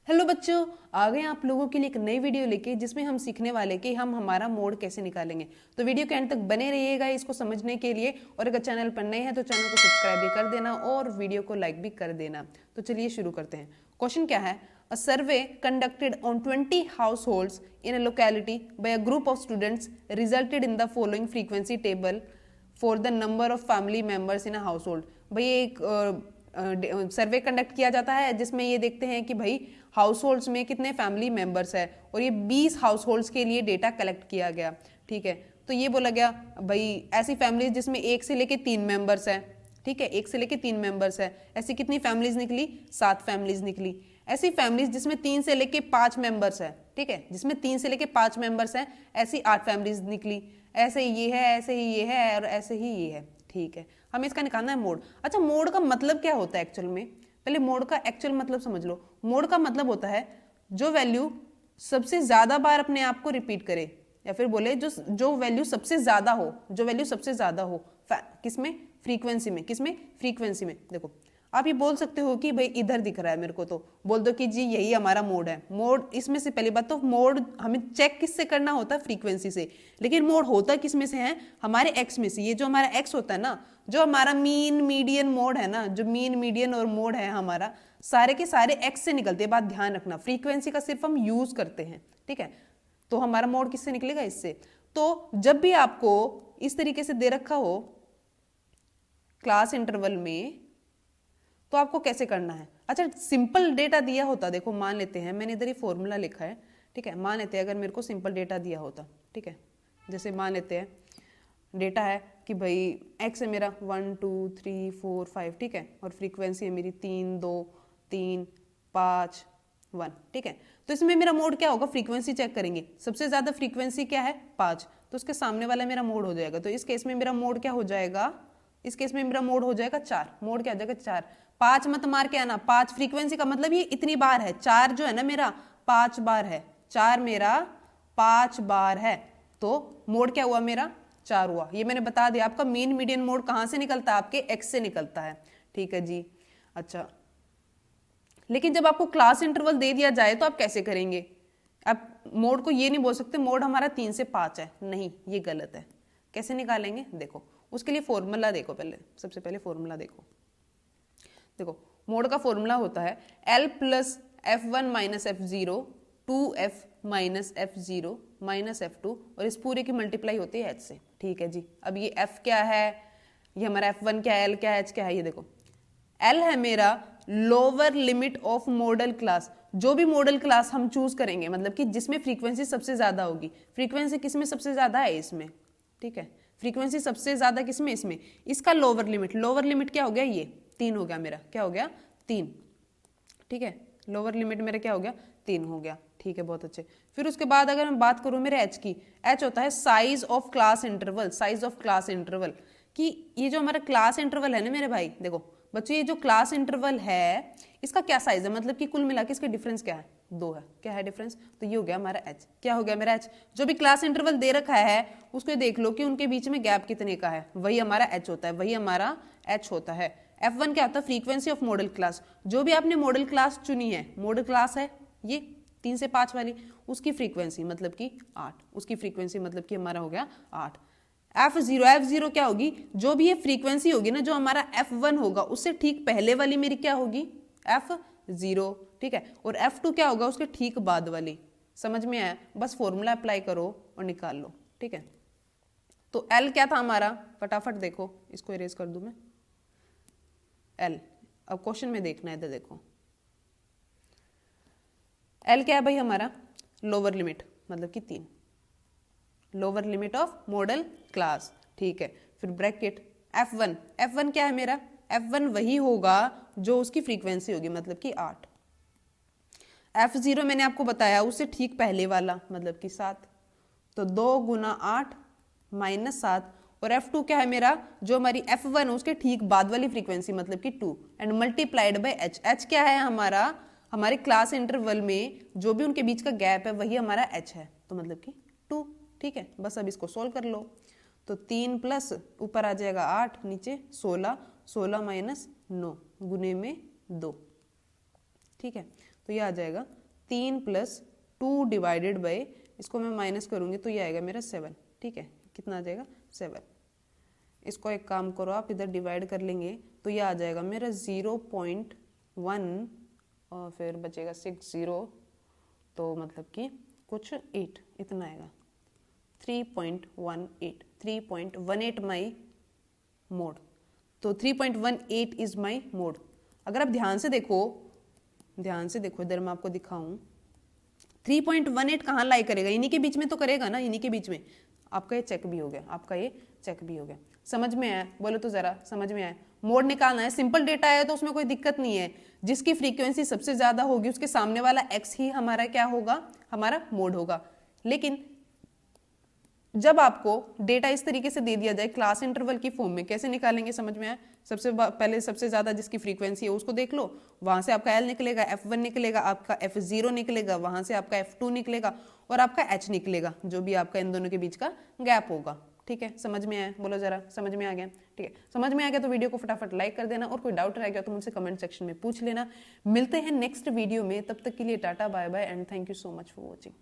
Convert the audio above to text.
Hello बच्चों, आ गए आप लोगों के लिए एक नई वीडियो लेके जिसमें हम सीखने वाले कि हम हमारा मोड कैसे निकालेंगे। तो वीडियो के एंड तक बने रहिएगा इसको समझने के लिए। और अगर चैनल पर नए हैं तो चैनल को सब्सक्राइब भी कर देना और वीडियो को लाइक भी कर देना। तो चलिए शुरू करते हैं। क्वेश्चन क्या है? A survey conducted on 20 households in a locality by a group of students resulted in the following frequency table for the number of family members in a household. भाई एक सर्वे कंडक्ट किया जाता है जिसमें ये देखते हैं कि भाई हाउस होल्ड्स में कितने फैमिली मेंबर्स है और ये 20 हाउस होल्ड्स के लिए डेटा कलेक्ट किया गया। ठीक है, तो ये बोला गया भाई ऐसी फैमिलीज जिसमें 1 से लेके 3 मेंबर्स है। ठीक है, 1 से लेके 3 मेंबर्स है। ऐसी कितनी फैमिलीज निकली? 7 फैमिलीज निकली। ऐसी फैमिलीज जिसमें 3 से लेके 5 मेंबर्स है। ठीक है, जिसमें 3 से लेके 5 मेंबर्स है, ऐसी 8 फैमिलीज निकली। ऐसे ही ये है, ऐसे ही ये है और ऐसे ही ये है। ठीक है, हमें इसका निकालना है मोड। अच्छा, मोड का मतलब क्या होता है एक्चुअल में? पहले मोड का एक्चुअल मतलब समझ लो। मोड का मतलब होता है जो वैल्यू सबसे ज्यादा बार अपने आप को रिपीट करे, या फिर बोले जो वैल्यू सबसे ज्यादा हो, जो वैल्यू सबसे ज्यादा हो किसमें? फ्रीक्वेंसी में। किसमें? फ्रीक्वेंसी में। देखो, आप ये बोल सकते हो कि भाई इधर दिख रहा है मेरे को, तो बोल दो कि जी यही हमारा मोड है। मोड इसमें से पहली बात तो मोड हमें चेक किससे करना होता है? फ्रीक्वेंसी से। लेकिन मोड होता किस में से है? हमारे एक्स में से। ये जो हमारा एक्स होता है ना, जो हमारा मीन मीडियन मोड है ना, जो मीन मीडियन और मोड है हमारा, सारे के सारे एक्स से निकलते हैं। बात ध्यान रखना, फ्रीक्वेंसी का सिर्फ हम यूज करते हैं। ठीक है, तो हमारा मोड किससे निकलेगा? इससे। तो जब भी आपको इस तरीके से दे रखा हो क्लास इंटरवल में, तो आपको कैसे करना है? अच्छा, सिंपल डेटा दिया होता, देखो मान लेते हैं, मैंने इधर ही फॉर्मूला लिखा है। ठीक है, मान लेते हैं अगर मेरे को सिंपल डेटा दिया होता। ठीक है, जैसे मान लेते हैं डेटा है कि भाई एक्स है मेरा 1 2 3 4 5। ठीक है, और फ्रीक्वेंसी है मेरी 3 2 3 5 1। ठीक है, तो इसमें मेरा मोड क्या होगा? फ्रीक्वेंसी चेक करेंगे। सबसे ज्यादा फ्रीक्वेंसी क्या है? 5, तो उसके सामने वाला मेरा मोड हो जाएगा। तो इस केस में मेरा मोड क्या हो जाएगा? इस केस में मेरा मोड हो जाएगा 4। मोड क्या हो जाएगा? 4। 5 मत मार के आना, 5 फ्रीक्वेंसी का मतलब ये इतनी बार है। 4 जो है ना मेरा 5 बार है। 4 मेरा 5 बार है, तो मोड क्या हुआ मेरा? 4 हुआ। ये मैंने बता दिया। आपका मीन मीडियन मोड कहां से निकलता है? आपके एक्स से निकलता है। ठीक है जी। अच्छा, लेकिन जब आपको क्लास इंटरवल दे दिया जाए तो आप कैसे करेंगे? आप मोड को ये नहीं बोल सकते मोड हमारा 3 से 5 है, नहीं, ये गलत है। कैसे निकालेंगे? देखो, उसके लिए फॉर्मूला देखो। पहले सबसे पहले फॉर्मूला देखो। देखो, मोड का फॉर्मूला होता है L plus F1 minus F0 2F minus F0 minus F2, और इस पूरे की मल्टीप्लाई होती है H से। ठीक है जी। अब ये F क्या है, ये हमारा F1 क्या है, L क्या है, H क्या है? ये देखो, L है मेरा lower limit of model class. जो भी मॉडल क्लास हम चूज करेंगे, मतलब कि जिसमें फ्रीक्वेंसी सबसे ज्यादा होगी। फ्रीक्वेंसी किसमें सबसे ज्यादा है? इसमें। ठीक है, फ्रीक्वेंसी सबसे ज्यादा किसमें? इसमें। इसका लोअर लिमिट, लोअर लिमिट क्या हो गया? ये 3 हो गया मेरा। क्या हो गया? 3। ठीक है, लोअर लिमिट मेरा क्या हो गया? 3 हो गया। ठीक है, बहुत अच्छे। फिर उसके बाद अगर मैं बात करूं मेरे एच की, एच होता है size of class interval. Size of class interval कि ये जो हमारा क्लास इंटरवल है ना मेरे भाई, देखो बच्चों, ये जो क्लास इंटरवल है इसका क्या साइज है? मतलब कि कुल मिला के इसके डिफरेंस क्या है? 2 है। क्या है डिफरेंस? तो ये हो गया हमारा एच। क्या हो गया मेरा एच? जो भी क्लास इंटरवल दे रखा है उसको देख लो कि उनके बीच में गैप कितने का है, वही हमारा एच होता है। वही हमारा एच होता है। F1 क्या होता है? Frequency of model class. जो भी आपने मॉडल क्लास चुनी है, मॉडल क्लास है ये 3 से 5 वाली, उसकी फ्रीक्वेंसी मतलब कि 8। उसकी फ्रीक्वेंसी मतलब कि हमारा हो गया 8। F0 क्या होगी? जो भी ये फ्रीक्वेंसी होगी ना, जो हमारा F1 होगा उससे ठीक पहले वाली मेरी क्या होगी? F0। ठीक है, और F2 क्या होगा? उसके ठीक बाद वाली। समझ में आया? बस फॉर्मूला अप्लाई करो और निकाल लो। ठीक है, तो L क्या था हमारा? फटाफट देखो, इसको इरेज कर दूं मैं। L, अब क्वेश्चन में देखना है, इधर देखो। L क्या है भाई हमारा? लोअर लिमिट मतलब कि 3, lower limit of model class. ठीक है, फिर ब्रैकेट F1। F1 क्या है मेरा? F1 वही होगा जो उसकी फ्रीक्वेंसी होगी, मतलब कि 8। F0 मैंने आपको बताया उससे ठीक पहले वाला, मतलब कि 7। तो 2 गुना 8 माइनस 7। और F2 क्या है मेरा? जो हमारी F1 उसके ठीक बाद वाली फ्रीक्वेंसी, मतलब कि 2, and multiplied by H। H क्या है हमारा? हमारे क्लास इंटरवल में जो भी उनके बीच का गैप है वही हमारा H है, तो मतलब कि 2। ठीक है, बस अब इसको सोल्व कर लो। तो 3 प्लस ऊपर आ जाएगा 8, नीचे 16, 16 माइनस 9 गुने में 2। ठीक है, तो ये आ जाएगा 3 + 2 डिवाइडेड बाई, इसको मैं माइनस करूँगी तो ये आएगा मेरा 7। ठीक है, कितना आ जाएगा 7। इसको एक काम करो आप, इधर डिवाइड कर लेंगे तो ये आ जाएगा मेरा 0.1 और फिर बचेगा 60, तो मतलब कि कुछ 8 इतना आएगा। 3.18 माई मोड। तो 3.18 इज माई मोड। अगर आप ध्यान से देखो इधर मैं आपको दिखाऊं, 3.18 कहाँ लाई करेगा, इन्हीं के बीच में तो करेगा ना, इन्हीं के बीच में। आपका ये चेक भी हो गया, समझ में आया? बोलो तो जरा, समझ में आया? मोड निकालना है, सिंपल डेटा है तो उसमें कोई दिक्कत नहीं है। जिसकी फ्रीक्वेंसी सबसे ज्यादा होगी उसके सामने वाला x ही हमारा क्या होगा, हमारा मोड होगा। लेकिन जब आपको डेटा इस तरीके से दे दिया जाए क्लास इंटरवल की फॉर्म में, कैसे निकालेंगे समझ में आया? पहले सबसे ज्यादा जिसकी फ्रीक्वेंसी है उसको देख लो, वहां से आपका L निकलेगा, F1 निकलेगा, आपका F0 निकलेगा, वहां से आपका F2 निकलेगा और आपका H निकलेगा, जो भी आपका इन दोनों के बीच का गैप होगा। ठीक है, समझ में आया? बोलो जरा, समझ में आ गया? ठीक है, समझ में आ गया तो वीडियो को फटाफट लाइक कर देना, और कोई डाउट रह गया तो मुझसे कमेंट सेक्शन में पूछ लेना। मिलते हैं नेक्स्ट वीडियो में, तब तक के लिए tata bye bye and thank you so much for watching.